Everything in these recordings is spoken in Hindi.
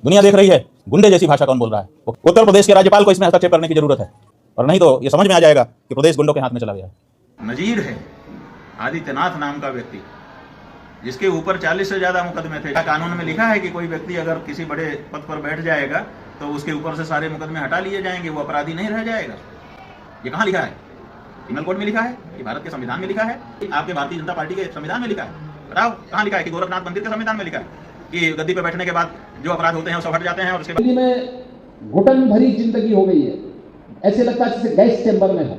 दुनिया देख रही है गुंडे जैसी भाषा कौन बोल रहा है। उत्तर प्रदेश के राज्यपाल को इसमें हस्तक्षेप करने की जरूरत है, और नहीं तो ये समझ में आ जाएगा कि प्रदेश गुंडों के हाथ में चला गया है। नजीर है आदित्यनाथ नाम का व्यक्ति, जिसके ऊपर 40 से ज्यादा मुकदमे थे। कानून में लिखा है कि कोई व्यक्ति अगर किसी बड़े पद पर बैठ जाएगा तो उसके ऊपर से सारे मुकदमे हटा लिए जाएंगे, वो अपराधी नहीं रह जाएगा। ये कहाँ लिखा है? पिनल कोड में लिखा है कि भारत के संविधान में लिखा है? आपके भारतीय जनता पार्टी के संविधान में लिखा है? बताओ कहाँ लिखा है? कि गोरखनाथ मंदिर के संविधान में लिखा है कि गद्दी पे बैठने के बाद जो अपराध होते हैं वो सब हट जाते हैं और उसके बाद दिल्ली में घुटन भरी जिंदगी हो गई है। ऐसे लगता है जैसे गैस चैम्बर में हो।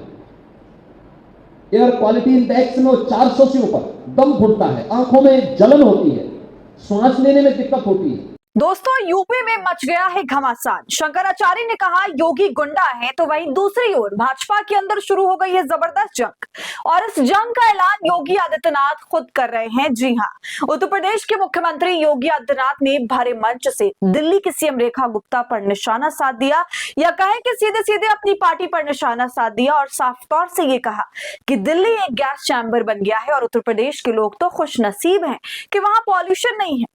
एयर क्वालिटी इंडेक्स में 400 से ऊपर, दम घुटता है, आंखों में जलन होती है, सांस लेने में दिक्कत होती है। दोस्तों, यूपी में मच गया है घमासान। शंकराचार्य ने कहा योगी गुंडा है, तो वहीं दूसरी ओर भाजपा के अंदर शुरू हो गई है जबरदस्त जंग, और इस जंग का ऐलान योगी आदित्यनाथ खुद कर रहे हैं। जी हां, उत्तर प्रदेश के मुख्यमंत्री योगी आदित्यनाथ ने भरे मंच से दिल्ली की सीएम रेखा गुप्ता पर निशाना साध दिया, या कहें कि सीधे सीधे अपनी पार्टी पर निशाना साध दिया, और साफ तौर से ये कहा कि दिल्ली एक गैस चैम्बर बन गया है और उत्तर प्रदेश के लोग तो खुशनसीब हैं कि वहां पॉल्यूशन नहीं है।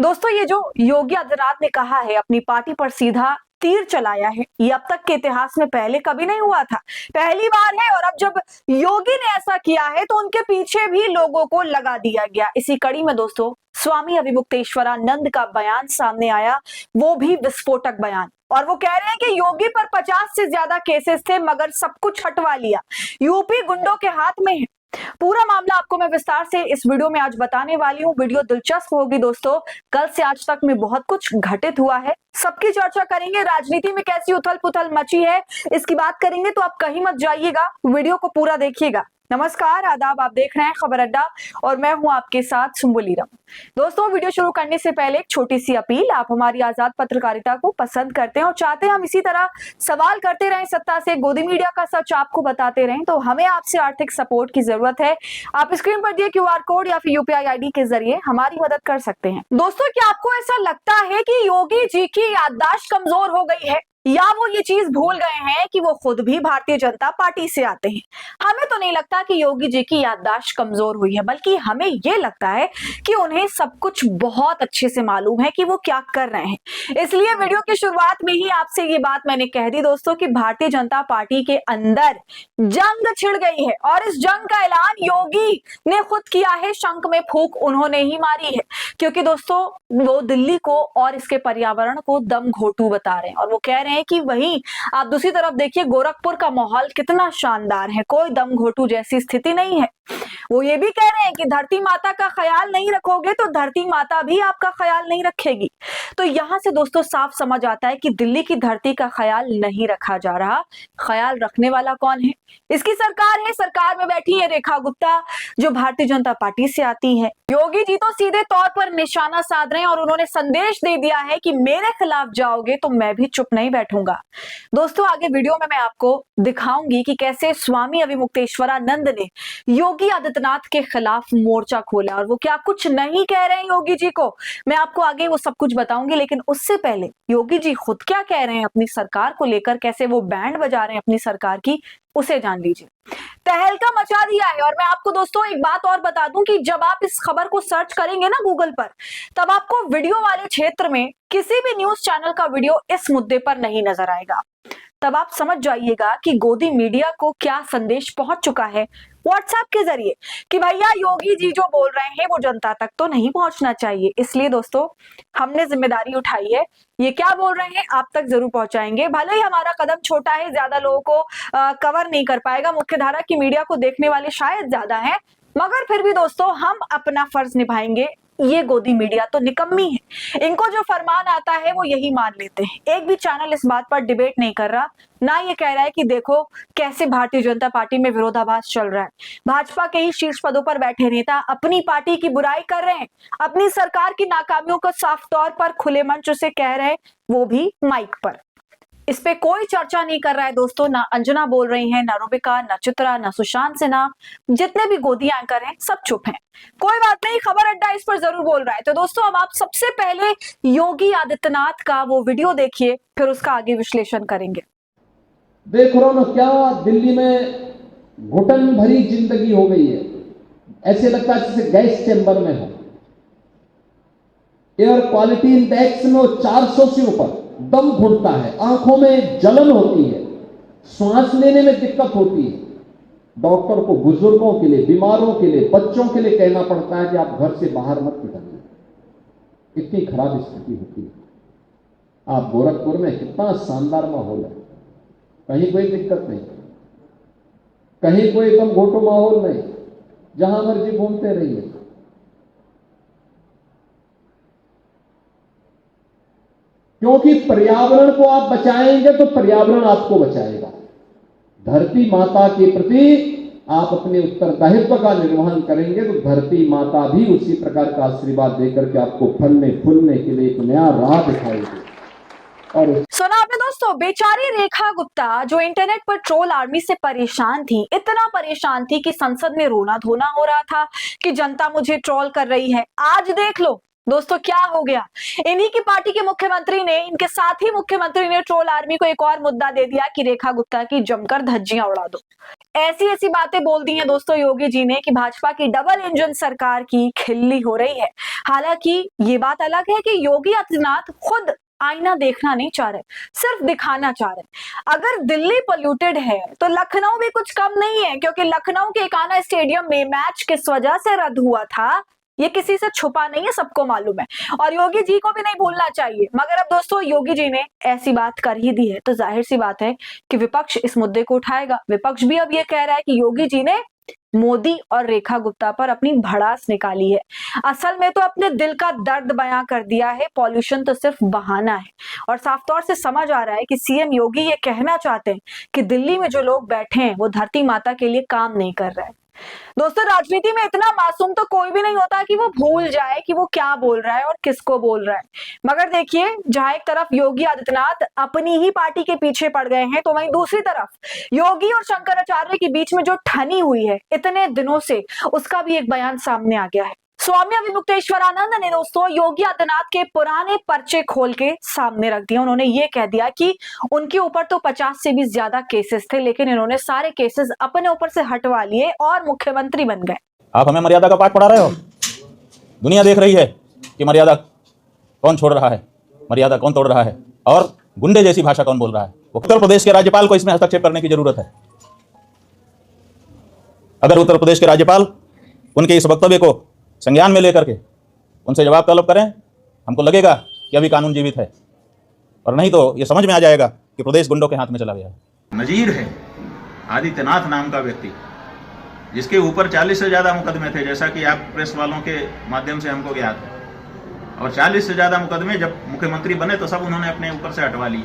दोस्तों, ये जो योगी आदित्यनाथ ने कहा है अपनी पार्टी पर सीधा तीर चलाया है, ये अब तक के इतिहास में पहले कभी नहीं हुआ था, पहली बार है। और अब जब योगी ने ऐसा किया है तो उनके पीछे भी लोगों को लगा दिया गया। इसी कड़ी में दोस्तों स्वामी अविमुक्तेश्वरानंद का बयान सामने आया, वो भी विस्फोटक बयान, और वो कह रहे हैं कि योगी पर 50 से ज्यादा केसेस थे मगर सब कुछ हटवा लिया, यूपी गुंडों के हाथ में है। पूरा मामला आपको मैं विस्तार से इस वीडियो में आज बताने वाली हूँ। वीडियो दिलचस्प होगी दोस्तों। कल से आज तक में बहुत कुछ घटित हुआ है, सबकी चर्चा करेंगे। राजनीति में कैसी उथल पुथल मची है इसकी बात करेंगे, तो आप कहीं मत जाइएगा, वीडियो को पूरा देखिएगा। नमस्कार, आदाब, आप देख रहे हैं खबर अड्डा और मैं हूं आपके साथ सुम्बुलीरम। दोस्तों, वीडियो शुरू करने से पहले एक छोटी सी अपील, आप हमारी आजाद पत्रकारिता को पसंद करते हैं और चाहते हैं हम इसी तरह सवाल करते रहें, सत्ता से गोदी मीडिया का सच आपको बताते रहें, तो हमें आपसे आर्थिक सपोर्ट की जरूरत है। आप स्क्रीन पर दिए QR कोड या फिर UPI ID के जरिए हमारी मदद कर सकते हैं। दोस्तों, क्या आपको ऐसा लगता है कि योगी जी की याददाश्त कमजोर हो गई है, या वो ये चीज भूल गए हैं कि वो खुद भी भारतीय जनता पार्टी से आते हैं? हमें तो नहीं लगता कि योगी जी की याददाश्त कमजोर हुई है, बल्कि हमें ये लगता है कि उन्हें सब कुछ बहुत अच्छे से मालूम है कि वो क्या कर रहे हैं। इसलिए वीडियो की शुरुआत में ही आपसे ये बात मैंने कह दी दोस्तों कि भारतीय जनता पार्टी के अंदर जंग छिड़ गई है, और इस जंग का ऐलान योगी ने खुद किया है। शंख में फूंक उन्होंने ही मारी है, क्योंकि दोस्तों वो दिल्ली को और इसके पर्यावरण को दम घोटू बता रहे हैं, और वो कह रहे हैं कि वहीं आप दूसरी तरफ देखिए गोरखपुर का माहौल कितना शानदार है, कोई दम घोटू जैसी स्थिति नहीं है। वो ये भी कह रहे हैं कि धरती माता का ख्याल नहीं रखोगे तो धरती माता भी आपका ख्याल नहीं रखेगी। तो यहां से दोस्तों साफ समझ आता है कि दिल्ली की धरती का ख्याल नहीं रखा जा रहा। ख्याल रखने वाला कौन है? इसकी सरकार है। सरकार में बैठी है रेखा गुप्ता, जो भारतीय जनता पार्टी से आती है। योगी जी तो सीधे तौर पर निशाना साध रहे हैं और उन्होंने संदेश दे दिया है कि मेरे खिलाफ जाओगे तो मैं भी चुप नहीं बैठूंगा। दोस्तों, आगे वीडियो में मैं आपको दिखाऊंगी कि कैसे स्वामी अविमुक्तेश्वरानंद ने योगी आदित्यनाथ के खिलाफ मोर्चा खोला, और वो क्या कुछ नहीं कह रहे हैं योगी जी को, मैं आपको आगे वो सब कुछ बताऊंगी। लेकिन उससे पहले योगी जी खुद क्या कह रहे हैं अपनी सरकार को लेकर, कैसे वो बैंड बजा रहे हैं अपनी सरकार की, उसे जान लीजिए। तहलका मचा दिया है। और मैं आपको दोस्तों एक बात और बता दूं कि जब आप इस खबर को सर्च करेंगे ना गूगल पर, तब आपको वीडियो वाले क्षेत्र में किसी भी न्यूज चैनल का वीडियो इस मुद्दे पर नहीं नजर आएगा। तब आप समझ जाइएगा कि गोदी मीडिया को क्या संदेश पहुंच चुका है व्हाट्सएप के जरिए कि भैया योगी जी जो बोल रहे हैं वो जनता तक तो नहीं पहुंचना चाहिए। इसलिए दोस्तों हमने जिम्मेदारी उठाई है, ये क्या बोल रहे हैं आप तक जरूर पहुंचाएंगे। भले ही हमारा कदम छोटा है, ज्यादा लोगों को कवर नहीं कर पाएगा, मुख्यधारा की मीडिया को देखने वाले शायद ज्यादा है, मगर फिर भी दोस्तों हम अपना फर्ज निभाएंगे। ये गोदी मीडिया तो निकम्मी है, इनको जो फरमान आता है वो यही मान लेते हैं। एक भी चैनल इस बात पर डिबेट नहीं कर रहा, ना ये कह रहा है कि देखो कैसे भारतीय जनता पार्टी में विरोधाभास चल रहा है। भाजपा के ही शीर्ष पदों पर बैठे नेता अपनी पार्टी की बुराई कर रहे हैं, अपनी सरकार की नाकामियों को साफ तौर पर खुले मंच से कह रहे हैं, वो भी माइक पर। इस पे कोई चर्चा नहीं कर रहा है दोस्तों, ना अंजना बोल रही हैं, ना रूबिका, ना चित्रा, ना सुशांत सिन्हा, जितने भी गोदी एंकर हैं सब चुप हैं। कोई बात नहीं, खबर अड्डा इस पर जरूर बोल रहा है। तो दोस्तों अब आप सबसे पहले योगी आदित्यनाथ का वो वीडियो देखिए, फिर उसका आगे विश्लेषण करेंगे। देख रहे हो ना क्या दिल्ली में घुटन भरी जिंदगी हो गई है। ऐसे लगता है जैसे गैस चैम्बर में हो। एयर क्वालिटी इंडेक्स में 400 से ऊपर, दम घुटता है, आंखों में जलन होती है, सांस लेने में दिक्कत होती है। डॉक्टर को बुजुर्गों के लिए, बीमारों के लिए, बच्चों के लिए कहना पड़ता है कि आप घर से बाहर मत निकलिए। इतनी खराब स्थिति होती है। आप गोरखपुर में कितना शानदार माहौल है, कहीं कोई दिक्कत नहीं, कहीं कोई एकदम घोटो माहौल नहीं, जहां मर्जी घूमते रहिए। क्योंकि पर्यावरण को आप बचाएंगे तो पर्यावरण आपको बचाएगा। धरती माता के प्रति आप अपने उत्तरदायित्व का निर्वहन करेंगे तो धरती माता भी उसी प्रकार का आशीर्वाद देकर के आपको फलने फूलने के लिए एक नया राह दिखाएगी। और सुना आपने दोस्तों, बेचारी रेखा गुप्ता जो इंटरनेट पर ट्रोल आर्मी से परेशान थी, इतना परेशान थी कि संसद में रोना धोना हो रहा था कि जनता मुझे ट्रोल कर रही है। आज देख लो दोस्तों क्या हो गया। इन्हीं की पार्टी के मुख्यमंत्री ने, इनके साथ ही मुख्यमंत्री ने ट्रोल आर्मी को एक और मुद्दा दे दिया कि रेखा गुप्ता की जमकर धज्जियां उड़ा दो। ऐसी ऐसी बातें बोल दी हैं दोस्तों योगी जी ने कि भाजपा की डबल इंजन सरकार की खिल्ली हो रही है। हालांकि ये बात अलग है कि योगी आदित्यनाथ खुद आईना देखना नहीं चाह रहे, सिर्फ दिखाना चाह रहे। अगर दिल्ली पोल्यूटेड है तो लखनऊ भी कुछ कम नहीं है, क्योंकि लखनऊ के एकाना स्टेडियम में मैच किस वजह से रद्द हुआ था ये किसी से छुपा नहीं है, सबको मालूम है और योगी जी को भी नहीं भूलना चाहिए। मगर अब दोस्तों योगी जी ने ऐसी बात कर ही दी है तो जाहिर सी बात है कि विपक्ष इस मुद्दे को उठाएगा। विपक्ष भी अब ये कह रहा है कि योगी जी ने मोदी और रेखा गुप्ता पर अपनी भड़ास निकाली है, असल में तो अपने दिल का दर्द बयां कर दिया है। पॉल्यूशन तो सिर्फ बहाना है और साफ तौर से समझ आ रहा है कि सीएम योगी ये कहना चाहते हैं कि दिल्ली में जो लोग बैठे हैं वो धरती माता के लिए काम नहीं कर रहे हैं। दोस्तों राजनीति में इतना मासूम तो कोई भी नहीं होता कि वो भूल जाए कि वो क्या बोल रहा है और किसको बोल रहा है। मगर देखिए, जहां एक तरफ योगी आदित्यनाथ अपनी ही पार्टी के पीछे पड़ गए हैं तो वहीं दूसरी तरफ योगी और शंकराचार्य के बीच में जो ठनी हुई है इतने दिनों से, उसका भी एक बयान सामने आ गया है। स्वामी अविमुक्तेश्वरानंद ने दोस्तों योगी आदित्यनाथ के पुराने पर्चे खोल के सामने रख दिया। उन्होंने ये कह दिया कि उनके ऊपर तो 50 से भी ज्यादा केसेस थे, लेकिन इन्होंने सारे केसेस अपने ऊपर से हटवा लिए और मुख्यमंत्री बन गए। आप हमें मर्यादा का पाठ पढ़ा रहे हो। दुनिया देख रही है कि मर्यादा कौन छोड़ रहा है, मर्यादा कौन तोड़ रहा है और गुंडे जैसी भाषा कौन बोल रहा है। उत्तर प्रदेश के राज्यपाल को इसमें हस्तक्षेप करने की जरूरत है। अगर उत्तर प्रदेश के राज्यपाल उनके इस वक्तव्य को संज्ञान में लेकर के उनसे जवाब तलब करें, हमको लगेगा कि अभी कानून जीवित है, और नहीं तो ये समझ में आ जाएगा कि प्रदेश गुंडों के हाथ में चला गया है। नजीर है आदित्यनाथ नाम का व्यक्ति, जिसके ऊपर 40 से ज्यादा मुकदमे थे, जैसा कि आप प्रेस वालों के माध्यम से हमको ज्ञात है। और 40 से ज्यादा मुकदमे जब मुख्यमंत्री बने तो सब उन्होंने अपने ऊपर से हटवा लिए।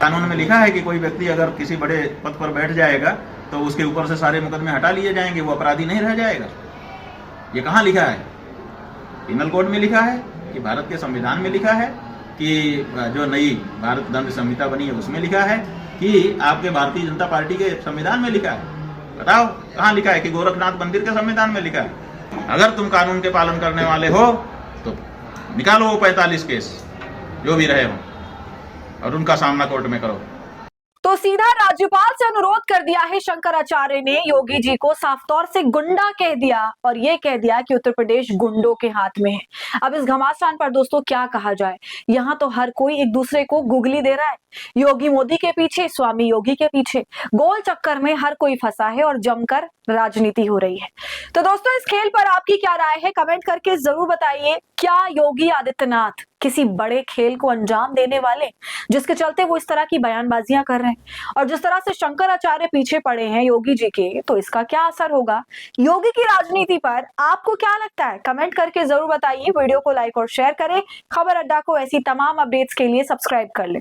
कानून में लिखा है कि कोई व्यक्ति अगर किसी बड़े पद पर बैठ जाएगा तो उसके ऊपर से सारे मुकदमे हटा लिए जाएंगे, वो अपराधी नहीं रह जाएगा। ये कहाँ लिखा है? पिनल कोड में लिखा है कि भारत के संविधान में लिखा है कि जो नई भारत दंड संहिता बनी है उसमें लिखा है कि आपके भारतीय जनता पार्टी के संविधान में लिखा है? बताओ कहाँ लिखा है? कि गोरखनाथ मंदिर के संविधान में लिखा है? अगर तुम कानून के पालन करने वाले हो तो निकालो वो 45 केस जो भी रहे हो और उनका सामना कोर्ट में करो। तो सीधा राज्यपाल से अनुरोध कर दिया है शंकराचार्य ने। योगी जी को साफ तौर से गुंडा कह दिया और ये कह दिया कि उत्तर प्रदेश गुंडों के हाथ में है। अब इस घमासान पर दोस्तों क्या कहा जाए, यहाँ तो हर कोई एक दूसरे को गुगली दे रहा है। योगी मोदी के पीछे, स्वामी योगी के पीछे, गोल चक्कर में हर कोई फंसा है और जमकर राजनीति हो रही है। तो दोस्तों इस खेल पर आपकी क्या राय है, कमेंट करके जरूर बताइए। क्या योगी आदित्यनाथ किसी बड़े खेल को अंजाम देने वाले, जिसके चलते वो इस तरह की बयानबाजियां कर रहे हैं? और जिस तरह से शंकराचार्य पीछे पड़े हैं योगी जी के, तो इसका क्या असर होगा योगी की राजनीति पर? आपको क्या लगता है, कमेंट करके जरूर बताइए। वीडियो को लाइक और शेयर करें। खबर अड्डा को ऐसी तमाम अपडेट्स के लिए सब्सक्राइब कर लें।